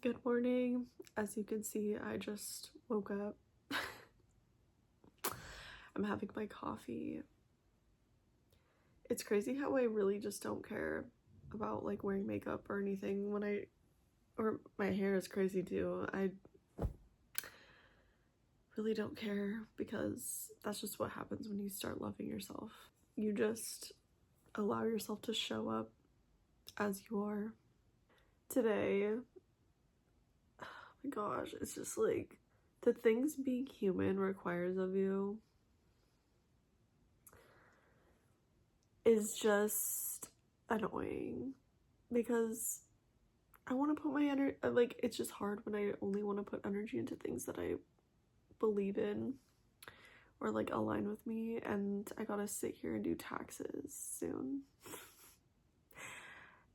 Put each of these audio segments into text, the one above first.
Good morning. As you can see, I just woke up. I'm having my coffee. It's crazy how I really just don't care about like wearing makeup or anything or my hair is crazy too. I really don't care because that's just what happens when you start loving yourself. You just allow yourself to show up as you are. Today, oh my gosh, it's just like the things being human requires of you is just annoying because I want to put my energy, like, it's just hard when I only want to put energy into things that I believe in or like align with me, and I gotta sit here and do taxes soon.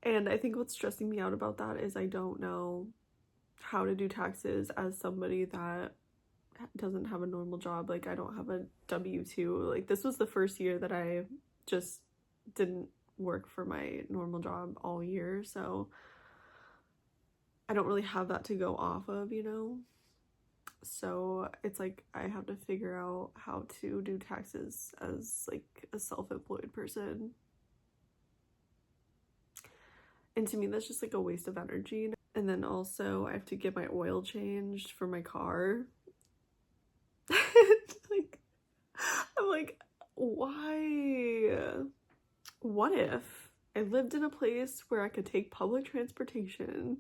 And I think what's stressing me out about that is I don't know how to do taxes as somebody that doesn't have a normal job. Like, I don't have a W-2. Like, this was the first year that I just didn't work for my normal job all year, so I don't really have that to go off of, you know? So it's like I have to figure out how to do taxes as like a self-employed person. And to me, that's just like a waste of energy. And then also I have to get my oil changed for my car. Like, I'm like, why? What if I lived in a place where I could take public transportation?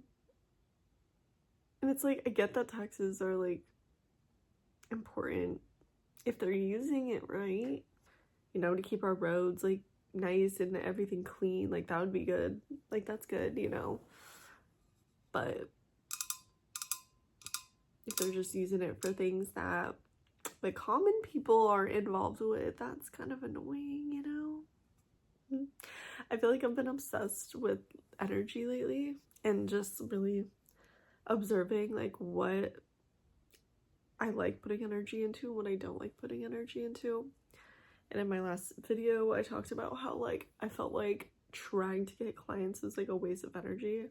And it's like, I get that taxes are like important if they're using it right, you know, to keep our roads like nice and everything clean. Like, that would be good. Like, that's good, you know. But if they're just using it for things that the common people are involved with, that's kind of annoying, you know. I feel like I've been obsessed with energy lately and just really observing like what I like putting energy into and what I don't like putting energy into. And in my last video, I talked about how like I felt like trying to get clients is like a waste of energy.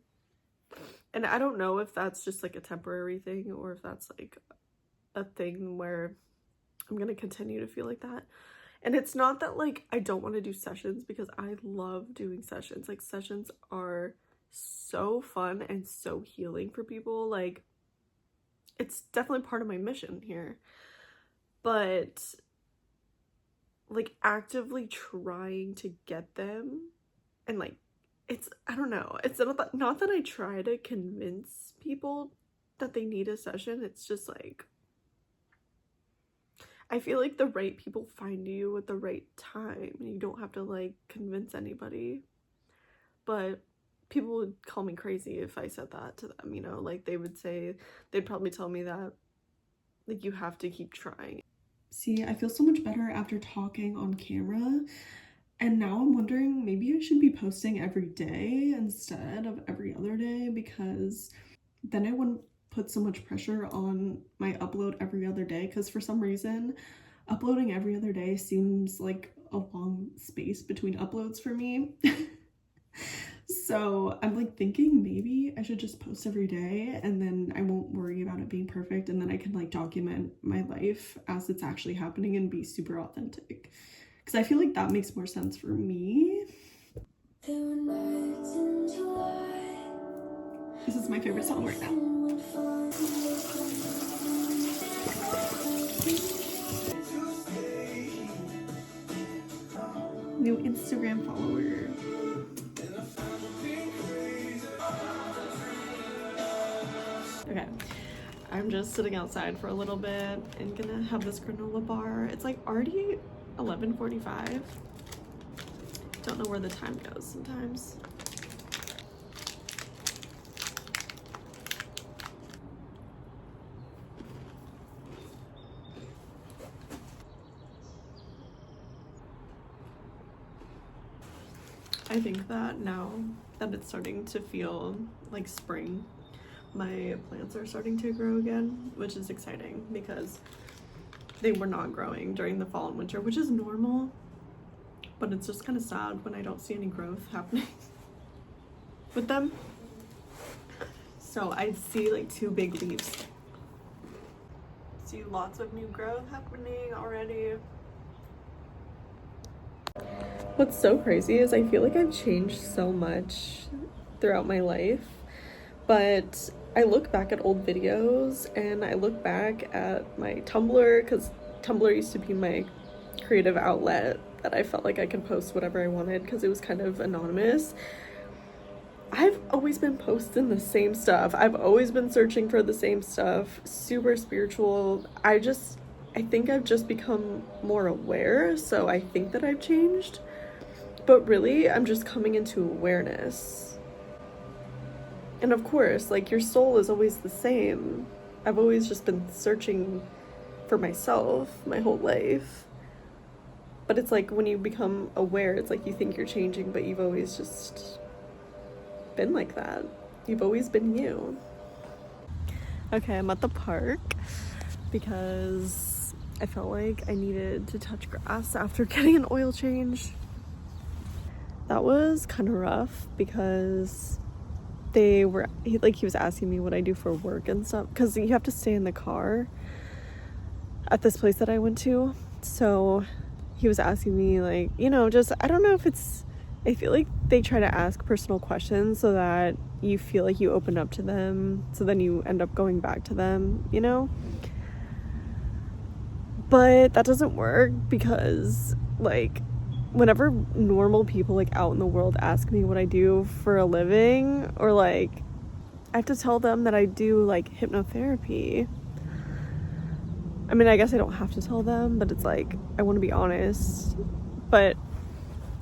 And I don't know if that's just like a temporary thing or if that's like a thing where I'm gonna continue to feel like that. And it's not that like I don't want to do sessions, because I love doing sessions. Like, sessions are so fun and so healing for people. Like, it's definitely part of my mission here. But like actively trying to get them, and like, it's, I don't know, it's not that I try to convince people that they need a session. It's just like I feel like the right people find you at the right time and you don't have to like convince anybody. But people would call me crazy if I said that to them, you know, like they'd probably tell me that like you have to keep trying. See, I feel so much better after talking on camera, and now I'm wondering maybe I should be posting every day instead of every other day, because then I wouldn't put so much pressure on my upload every other day, because for some reason uploading every other day seems like a long space between uploads for me. So I'm like thinking maybe I should just post every day, and then I won't worry about it being perfect, and then I can like document my life as it's actually happening and be super authentic, because I feel like that makes more sense for me. This is my favorite song right now. New Instagram follower. Okay, I'm just sitting outside for a little bit and gonna have this granola bar. It's like already 11:45. Don't know where the time goes sometimes. I think that now that it's starting to feel like spring, my plants are starting to grow again, which is exciting because they were not growing during the fall and winter, which is normal, but it's just kind of sad when I don't see any growth happening with them. So I see like 2 big leaves. See lots of new growth happening already. What's so crazy is I feel like I've changed so much throughout my life, but I look back at old videos and I look back at my Tumblr, because Tumblr used to be my creative outlet that I felt like I could post whatever I wanted because it was kind of anonymous. I've always been posting the same stuff. I've always been searching for the same stuff. Super spiritual. I think I've just become more aware, so I think that I've changed. But really, I'm just coming into awareness. And of course, like, your soul is always the same. I've always just been searching for myself my whole life. But it's like when you become aware, it's like you think you're changing, but you've always just been like that. You've always been you. Okay, I'm at the park because I felt like I needed to touch grass after getting an oil change. That was kind of rough because he was asking me what I do for work and stuff, because you have to stay in the car at this place that I went to. So he was asking me, like, you know, just, I don't know if it's, I feel like they try to ask personal questions so that you feel like you open up to them, so then you end up going back to them, you know? But that doesn't work because, like, whenever normal people, like, out in the world ask me what I do for a living, or, like, I have to tell them that I do, like, hypnotherapy. I mean, I guess I don't have to tell them, but it's like, I want to be honest. But,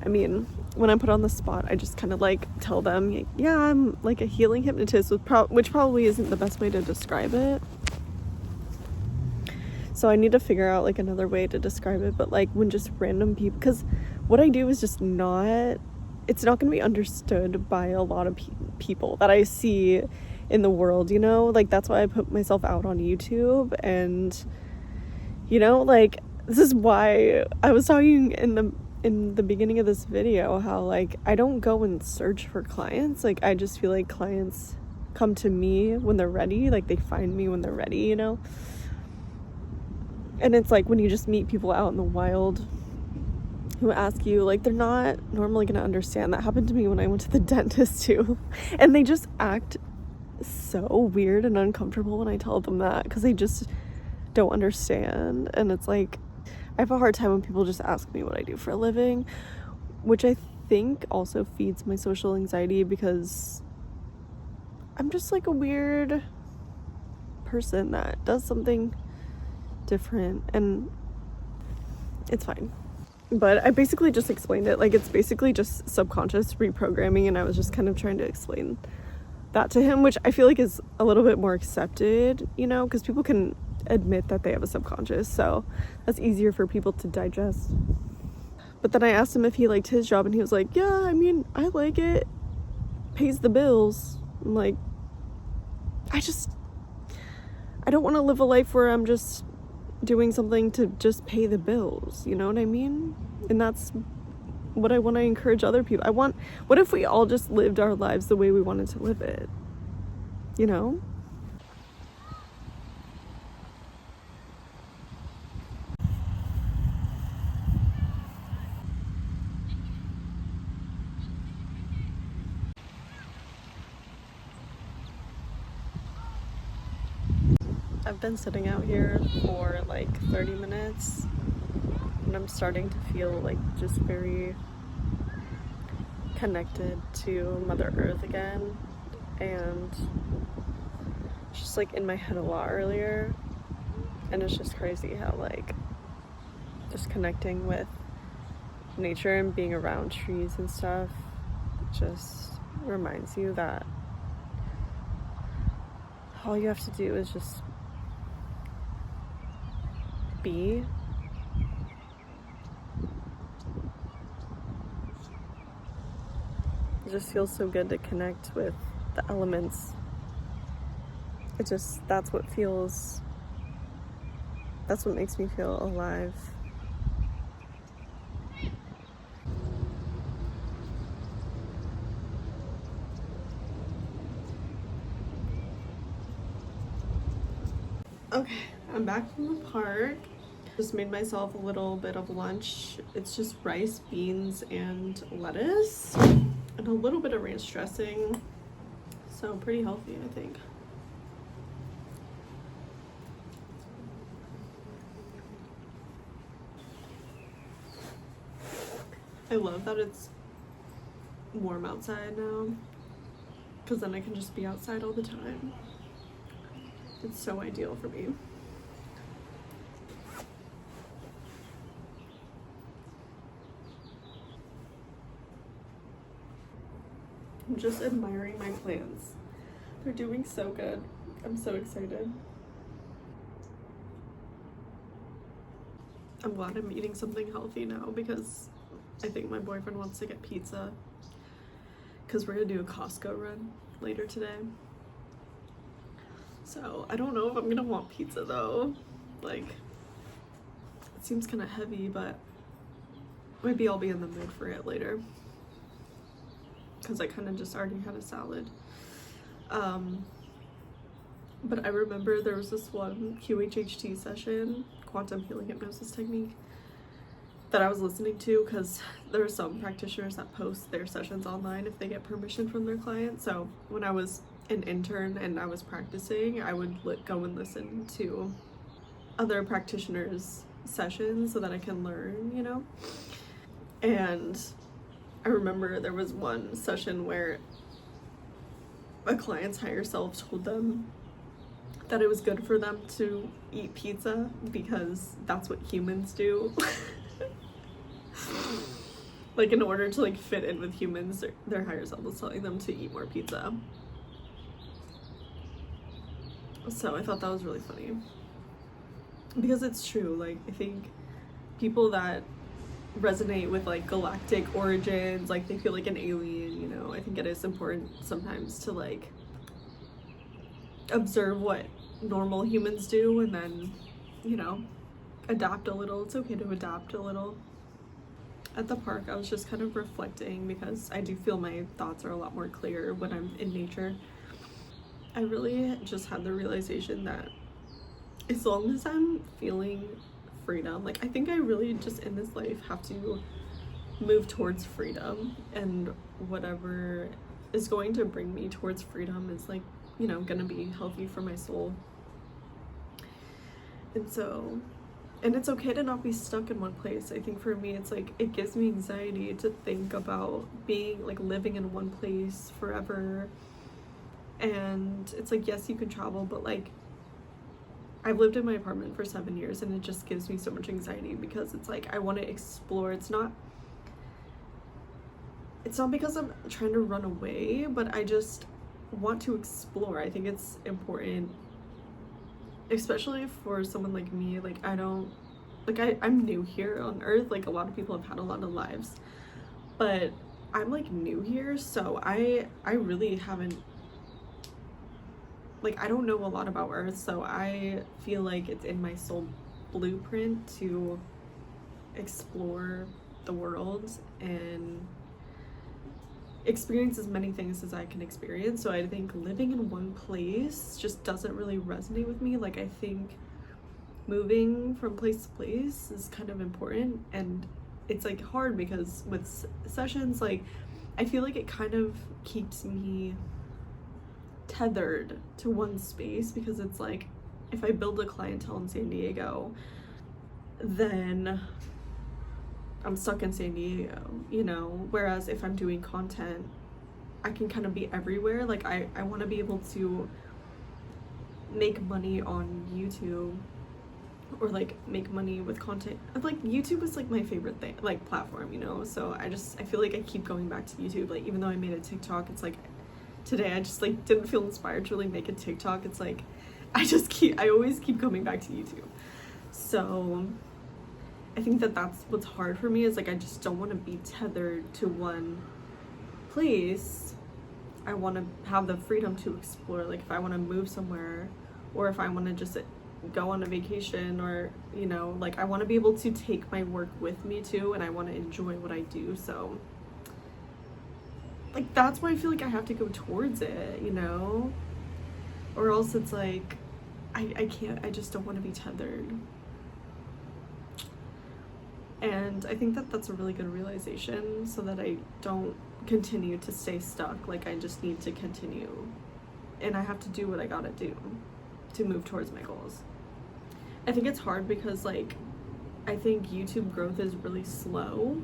I mean, when I'm put on the spot, I just kind of, like, tell them, yeah, I'm, like, a healing hypnotist, which probably isn't the best way to describe it. So I need to figure out, like, another way to describe it. But, like, when just random people, because what I do is just not, it's not going to be understood by a lot of people that I see in the world, you know? Like, that's why I put myself out on YouTube. And, you know, like, this is why I was talking in the beginning of this video how, like, I don't go and search for clients. Like, I just feel like clients come to me when they're ready. Like, they find me when they're ready, you know? And it's like when you just meet people out in the wild who ask you, like, they're not normally gonna understand. That happened to me when I went to the dentist too. And they just act so weird and uncomfortable when I tell them that, because they just don't understand. And it's like, I have a hard time when people just ask me what I do for a living, which I think also feeds my social anxiety, because I'm just, like, a weird person that does something different, and it's fine. But I basically just explained it, like, it's basically just subconscious reprogramming, and I was just kind of trying to explain that to him, which I feel like is a little bit more accepted, you know, because people can admit that they have a subconscious, so that's easier for people to digest. But then I asked him if he liked his job, and he was like, yeah, I mean, I like it, pays the bills. I'm like, I don't want to live a life where I'm just doing something to just pay the bills, you know what I mean? And that's what I want to encourage other people. What if we all just lived our lives the way we wanted to live it, you know? I've been sitting out here for like 30 minutes, and I'm starting to feel like just very connected to Mother Earth again, and just like in my head a lot earlier. And it's just crazy how, like, just connecting with nature and being around trees and stuff just reminds you that all you have to do is just be. It just feels so good to connect with the elements. That's what makes me feel alive. Okay, I'm back from the park. Just made myself a little bit of lunch. It's just rice, beans, and lettuce, and a little bit of ranch dressing. So pretty healthy, I think. I love that it's warm outside now, because then I can just be outside all the time. It's so ideal for me. I'm just admiring my plants. They're doing so good. I'm so excited. I'm glad I'm eating something healthy now because I think my boyfriend wants to get pizza because we're gonna do a Costco run later today. So I don't know if I'm gonna want pizza though. Like, it seems kind of heavy, but maybe I'll be in the mood for it later because I kind of just already had a salad. But I remember there was this one QHHT session, quantum healing hypnosis technique, that I was listening to because there are some practitioners that post their sessions online if they get permission from their clients. So when I was an intern and I was practicing, I would go and listen to other practitioners' sessions so that I can learn, you know? And I remember there was one session where a client's higher self told them that it was good for them to eat pizza because that's what humans do. Like, in order to like fit in with humans, their higher self was telling them to eat more pizza. So I thought that was really funny because it's true. Like, I think people that resonate with like galactic origins, like they feel like an alien, you know, I think it is important sometimes to like observe what normal humans do and then, you know, adapt a little. It's okay to adapt a little. At the park, I was just kind of reflecting because I do feel my thoughts are a lot more clear when I'm in nature. I really just had the realization that as long as I'm feeling freedom, like I think I really just in this life have to move towards freedom, and whatever is going to bring me towards freedom is like, you know, gonna be healthy for my soul. And it's okay to not be stuck in one place. I think for me, it's like, it gives me anxiety to think about being like living in one place forever. And it's like, yes, you can travel, but like, I've lived in my apartment for 7 years and it just gives me so much anxiety because it's like, I want to explore. It's not because I'm trying to run away, but I just want to explore. I think it's important, especially for someone like me. Like, I'm new here on Earth. Like, a lot of people have had a lot of lives, but I'm like new here, so I really haven't, like, I don't know a lot about Earth, so I feel like it's in my soul blueprint to explore the world and experience as many things as I can experience. So I think living in one place just doesn't really resonate with me. Like, I think moving from place to place is kind of important, and it's like hard because with sessions, like, I feel like it kind of keeps me tethered to one space because it's like, if I build a clientele in San Diego, then I'm stuck in San Diego, you know? Whereas if I'm doing content, I can kind of be everywhere. Like, I want to be able to make money on YouTube, or like make money with content. Like, YouTube is like my favorite thing, like platform, you know? So I feel like I keep going back to YouTube. Like, even though I made a TikTok, it's like today I just like didn't feel inspired to really make a TikTok. It's like I always keep coming back to YouTube. So I think that's what's hard for me, is like, I just don't want to be tethered to one place. I want to have the freedom to explore. Like, if I want to move somewhere, or if I want to just go on a vacation, or, you know, like, I want to be able to take my work with me too, and I want to enjoy what I do. So like, that's why I feel like I have to go towards it, you know? Or else it's like, I can't, I just don't want to be tethered. And I think that that's a really good realization, so that I don't continue to stay stuck. Like, I just need to continue, and I have to do what I gotta do to move towards my goals. I think it's hard because, like, I think YouTube growth is really slow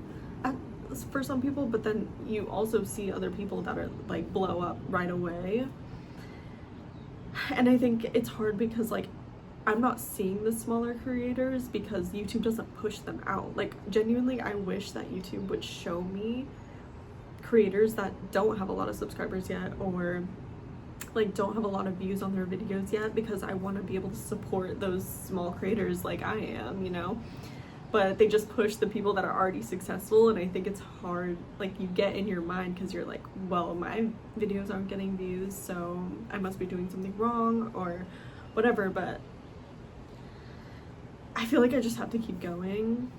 for some people, but then you also see other people that are like blow up right away. And I think it's hard because, like, I'm not seeing the smaller creators because YouTube doesn't push them out. Like, genuinely, I wish that YouTube would show me creators that don't have a lot of subscribers yet, or like don't have a lot of views on their videos yet, because I want to be able to support those small creators like I am, you know. But they just push the people that are already successful, and I think it's hard. Like, you get in your mind because you're like, well, my videos aren't getting views, so I must be doing something wrong or whatever. But I feel like I just have to keep going,